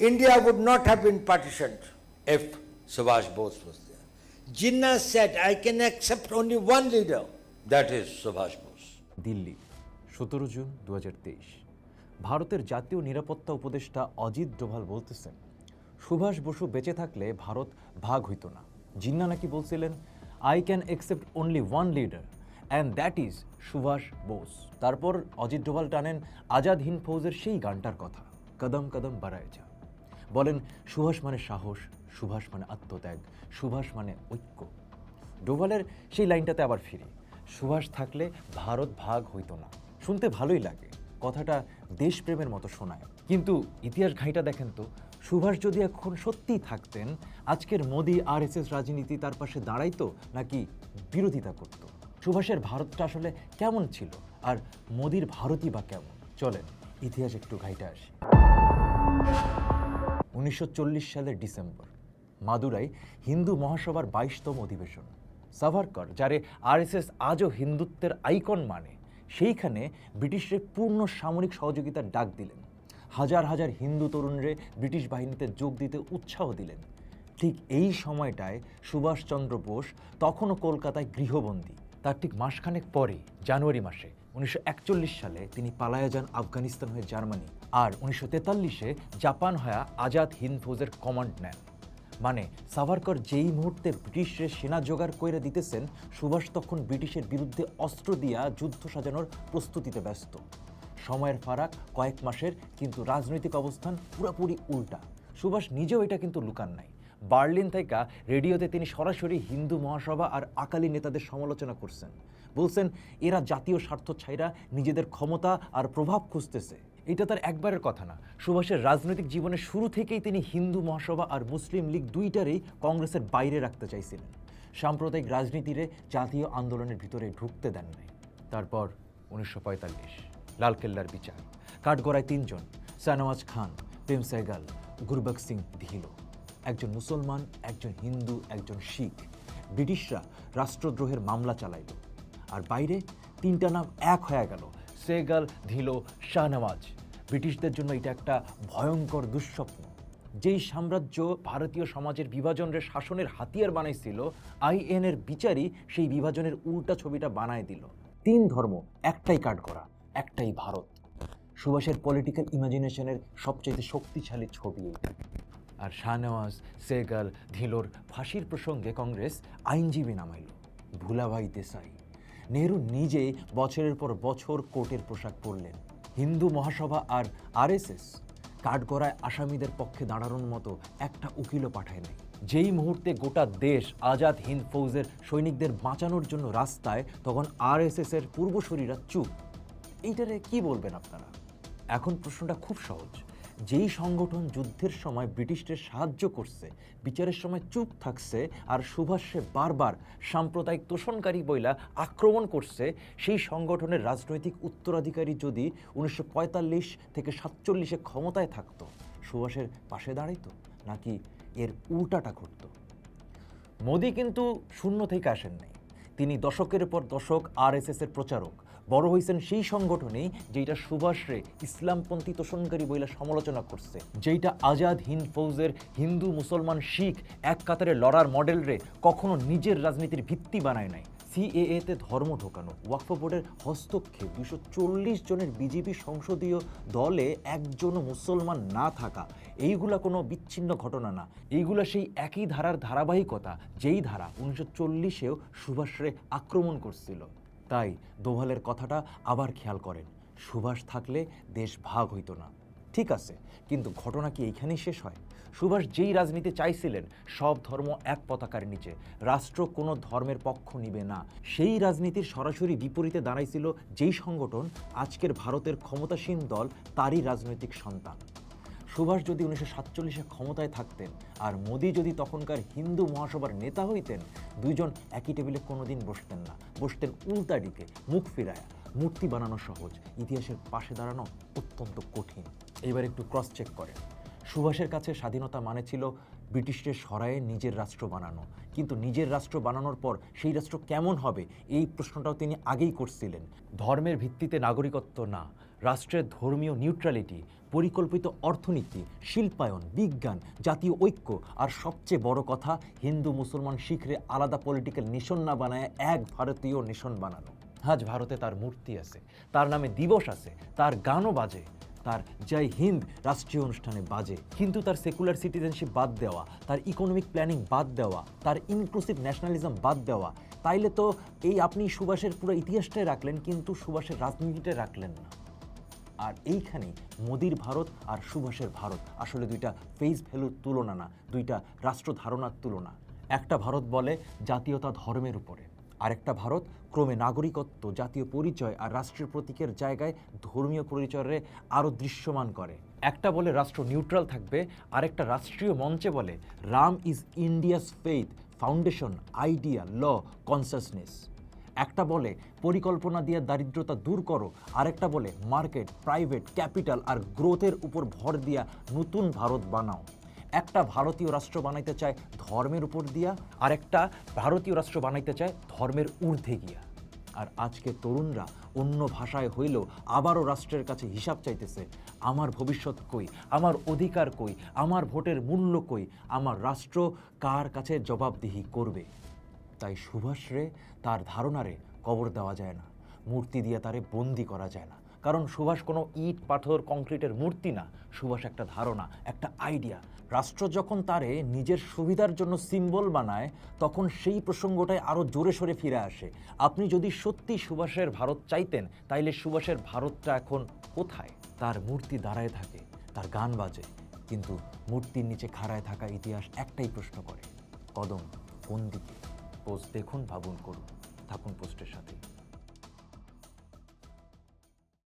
India would not have been partitioned if Subhash Bose was there. Jinnah said, I can accept only one leader, that is Subhash Bose. Delhi 17 June 2023। ভারতের জাতীয় নিরাপত্তা উপদেষ্টা অজিত ডোভাল বলতেছেন, সুভাষ বসু বেঁচে থাকলে ভারত ভাগ হইত না। জিন্না নাকি বলছিলেন, I can accept only one leader and that is Subhash Bose. তারপর অজিত ডোভাল টানেন আজাদ হিন্দ ফৌজের সেই গানটার কথা, কদম কদম বাড়ায় যা। বলেন সুভাষ মানে সাহস, সুভাষ মানে আত্মত্যাগ, সুভাষ মানে ঐক্য। ডোভালের সেই লাইনটাতে আবার ফিরি, সুভাষ থাকলে ভারত ভাগ হইতো না। শুনতে ভালোই লাগে, কথাটা দেশপ্রেমের মতো শোনায়, কিন্তু ইতিহাস ঘাঁইটা দেখেন তো, সুভাষ যদি এখন সত্যিই থাকতেন, আজকের মোদি আরএসএস রাজনীতি তার পাশে দাঁড়াইতো নাকি বিরোধিতা করত? সুভাষের ভারতটা আসলে কেমন ছিল, আর মোদির ভারতই বা কেমন? চলেন ইতিহাস একটু ঘাঁইটা আসি। 1940 সালের ডিসেম্বর, মাদুরাই হিন্দু মহাসভার 22তম অধিবেশন। সাভারকর, যারে আরএসএস আজও হিন্দুত্বের আইকন মানে, সেইখানে ব্রিটিশরে পূর্ণ সামরিক সহযোগিতার ডাক দিলেন। হাজার হাজার হিন্দু তরুণরে ব্রিটিশ বাহিনীতে যোগ দিতে উৎসাহ দিলেন। ঠিক এই সময়টায় সুভাষচন্দ্র বোস তখনও কলকাতায় গৃহবন্দী। তার ঠিক মাসখানেক পরেই, জানুয়ারি মাসে 1941 সালে তিনি পালায়া যান আফগানিস্তান হয়ে জার্মানি, আর 1943-এ জাপান হয়ে আজাদ হিন্দ ফৌজের কমান্ড নেন। মানে সাভারকর যেই মুহূর্তে ব্রিটিশরে সেনা জোগাড় করে দিতেছেন, সুভাষ তখন ব্রিটিশের বিরুদ্ধে অস্ত্র দিয়া যুদ্ধ সাজানোর প্রস্তুতিতে ব্যস্ত। সময়ের ফারাক কয়েক মাসের, কিন্তু রাজনৈতিক অবস্থান পুরোপুরি উল্টা। সুভাষ নিজেও এটা কিন্তু লুকান নাই। বার্লিন থেকে রেডিওতে তিনি সরাসরি হিন্দু মহাসভা আর আকালি নেতাদের সমালোচনা করছেন। বলছেন, এরা জাতীয় স্বার্থ ছাইরা নিজেদের ক্ষমতা আর প্রভাব খুঁজতেছে। এটা তার একবারের কথা না। সুভাষের রাজনৈতিক জীবনের শুরু থেকেই তিনি হিন্দু মহাসভা আর মুসলিম লীগ দুইটারেই কংগ্রেসের বাইরে রাখতে চাইছিলেন। সাম্প্রদায়িক রাজনীতিরে জাতীয় আন্দোলনের ভিতরে ঢুকতে দেন নাই। তারপর 1945, লালকেল্লার বিচার, কাঠগড়ায় 3 জন, শাহনওয়াজ খান, প্রেম সেহগাল, গুরবক্স সিং ধিলো। একজন মুসলমান, একজন হিন্দু, একজন শিখ। ব্রিটিশরা রাষ্ট্রদ্রোহের মামলা চালাইল, আর বাইরে 3টা নাম এক হয়ে গেল, সেহগাল, ধিলো, শাহনওয়াজ। ব্রিটিশদের জন্য এটা একটা ভয়ঙ্কর দুঃস্বপ্ন। যেই সাম্রাজ্য ভারতীয় সমাজের বিভাজনের শাসনের হাতিয়ার বানাইছিল, আইএনের বিচারই সেই বিভাজনের উল্টা ছবিটা বানায় দিল। 3 ধর্ম, একটাই কাঠগড়া, একটাই ভারত। সুভাষের পলিটিক্যাল ইমাজিনেশনের সবচেয়ে শক্তিশালী ছবি এইটা। আর শাহনওয়াজ, সেহগাল, ধিলোর ফাঁসির প্রসঙ্গে কংগ্রেস আইনজীবী নামাইল, ভুলাভাই দেসাই। নেহরু নিজে বছরের পর বছর কোর্টের পোশাক পরলেন। হিন্দু মহাসভা আর আরএসএস কাঠগড়ায় আসামিদের পক্ষে দাঁড়ানোর মতো একটা উকিলও পাঠায় নাই। যেই মুহূর্তে গোটা দেশ আজাদ হিন্দ ফৌজের সৈনিকদের বাঁচানোর জন্য রাস্তায়, তখন আরএসএসের পূর্বসূরীরা চুপ। এইটারে কি বলবেন আপনারা? এখন প্রশ্নটা খুব সহজ। যেই সংগঠন যুদ্ধের সময় ব্রিটিশদের সাহায্য করছে, বিচারের সময় চুপ থাকছে, আর সুভাষে বারবার সাম্প্রদায়িক তোষণকারী বইলা আক্রমণ করছে, সেই সংগঠনের রাজনৈতিক উত্তরাধিকারী যদি 1945 থেকে 47-এ ক্ষমতায় থাকতো, সুভাষের পাশে দাঁড়াইতো নাকি এর উল্টাটা ঘটতো? মোদি কিন্তু শূন্য থেকে আসেন নাই। তিনি দশকের পর দশক আরএসএসের প্রচারক। বড় হয়েছেন সেই সংগঠনেই যেটা সুভাষরে ইসলামপন্থী তোষণকারী বইলা সমালোচনা করছে, যেটা আজাদ হিন্দ ফৌজের হিন্দু মুসলমান শিখ এক কাতারে লড়ার মডেল রে কখনো নিজের রাজনীতির ভিত্তি বানায় নাই। সিএএতে ধর্ম ঢোকানো, ওয়াকফ বোর্ডের হস্তক্ষেপ, 240 জনের বিজেপি সংসদীয় দলে একজনও মুসলমান না থাকা, এইগুলা কোনো বিচ্ছিন্ন ঘটনা না। এইগুলা সেই একই ধারার ধারাবাহিকতা, যেই ধারা 1940-এও সুভাষরে আক্রমণ করছিল। তাই দোভালের কথাটা আবার খেয়াল করেন, সুভাষ থাকলে দেশ ভাগ হইতো না। ঠিক আছে, কিন্তু ঘটনা কি এইখানেই শেষ হয়? সুভাষ যেই রাজনীতি চাইছিলেন, সব ধর্ম এক পতাকার নিচে, রাষ্ট্র কোনো ধর্মের পক্ষ নিবে না, সেই রাজনীতির সরাসরি বিপরীতে দাঁড়াইছিল যেই সংগঠন আজকের ভারতের ক্ষমতাসীন দল, তারই রাজনৈতিক সন্তান। সুভাষ যদি 1947-এ ক্ষমতায় থাকতেন, আর মোদি যদি তখনকার হিন্দু মহাসভার নেতা হইতেন, দুইজন একই টেবিলে কোনোদিন বসতেন না, বসতেন উল্টা দিকে, মুখ ফিরায়া। মূর্তি বানানো সহজ, ইতিহাসের পাশে দাঁড়ানো অত্যন্ত কঠিন। এইবার একটু ক্রস চেক করেন। সুভাষের কাছে স্বাধীনতা মানে ছিল ব্রিটিশদের সরায়ে নিজের রাষ্ট্র বানানো, কিন্তু নিজের রাষ্ট্র বানানোর পর সেই রাষ্ট্র কেমন হবে, এই প্রশ্নটাও তিনি আগেই করছিলেন। ধর্মের ভিত্তিতে নাগরিকত্ব না, রাষ্ট্রের ধর্মীয় নিউট্রালিটি, পরিকল্পিত অর্থনীতি, শিল্পায়ন, বিজ্ঞান, জাতীয় ঐক্য, আর সবচেয়ে বড় কথা, হিন্দু মুসলমান শিখরে আলাদা পলিটিক্যাল নেশন না বানায় এক ভারতীয় নেশন বানানো। আজ ভারতে তার মূর্তি আছে, তার নামে দিবস আছে, তার গানও বাজে, তার জয় হিন্দ রাষ্ট্রীয় অনুষ্ঠানে বাজে, কিন্তু তার সেকুলার সিটিজেনশিপ বাদ দেওয়া, তার ইকোনমিক প্ল্যানিং বাদ দেওয়া, তার ইনক্লুসিভ ন্যাশনালিজম বাদ দেওয়া, তাইলে তো এই আপনি সুভাষের পুরো ইতিহাসটাই রাখলেন কিন্তু সুভাষের রাজনীতিটা রাখলেন না। আর এইখানেই মোদির ভারত আর সুভাষের ভারত আসলে দুইটা ফেস ভ্যালুর তুলনা না, দুইটা রাষ্ট্র ধারণার তুলনা। একটা ভারত বলে জাতীয়তা ধর্মের উপরে, আরেকটা ভারত ক্রমে নাগরিকত্ব, জাতীয় পরিচয় আর রাষ্ট্রের প্রতীকের জায়গায় ধর্মীয় পরিচয়ের আরও দৃশ্যমান করে। একটা বলে রাষ্ট্র নিউট্রাল থাকবে, আরেকটা রাষ্ট্রীয় মঞ্চে বলে Ram is India's faith, foundation, idea, law, consciousness. একটা বলে পরিকল্পনা দিয়ে দারিদ্রতা দূর করো, আরেকটা বলে মার্কেট, প্রাইভেট, ক্যাপিটাল আর গ্রোথের উপর ভর দিয়া নতুন ভারত বানাও। একটা ভারতীয় রাষ্ট্র বানাইতে চায় ধর্মের উপর দিয়া, আর একটা ভারতীয় রাষ্ট্র বানাইতে চায় ধর্মের ঊর্ধ্বে গিয়া। আর আজকে তরুণরা অন্য ভাষায় হইলেও আবারও রাষ্ট্রের কাছে হিসাব চাইতেছে, আমার ভবিষ্যৎ কই, আমার অধিকার কই, আমার ভোটের মূল্য কই, আমার রাষ্ট্র কার কাছে জবাবদিহি করবে। তাই সুভাষরে তার ধারণারে কবর দেওয়া যায় না, মূর্তি দিয়ে তারে বন্দি করা যায় না, কারণ সুভাষ কোনো ইট পাথর কংক্রিটের মূর্তি না, সুভাষ একটা ধারণা, একটা আইডিয়া। রাষ্ট্র যখন তারে নিজের সুবিধার জন্য সিম্বল বানায় তখন সেই প্রসঙ্গটায় আরও জোরে সোরে ফিরে আসে। আপনি যদি সত্যি সুভাষের ভারত চাইতেন তাইলে সুভাষের ভারতটা এখন কোথায়? তার মূর্তি দাঁড়ায় থাকে, তার গান বাজে, কিন্তু মূর্তির নিচে খাড়ায় থাকা ইতিহাস একটাই প্রশ্ন করে, কদম কোন দিকে? পোস্ট দেখুন, ভাবুন, করুন, থাকুন পোস্টের সাথে।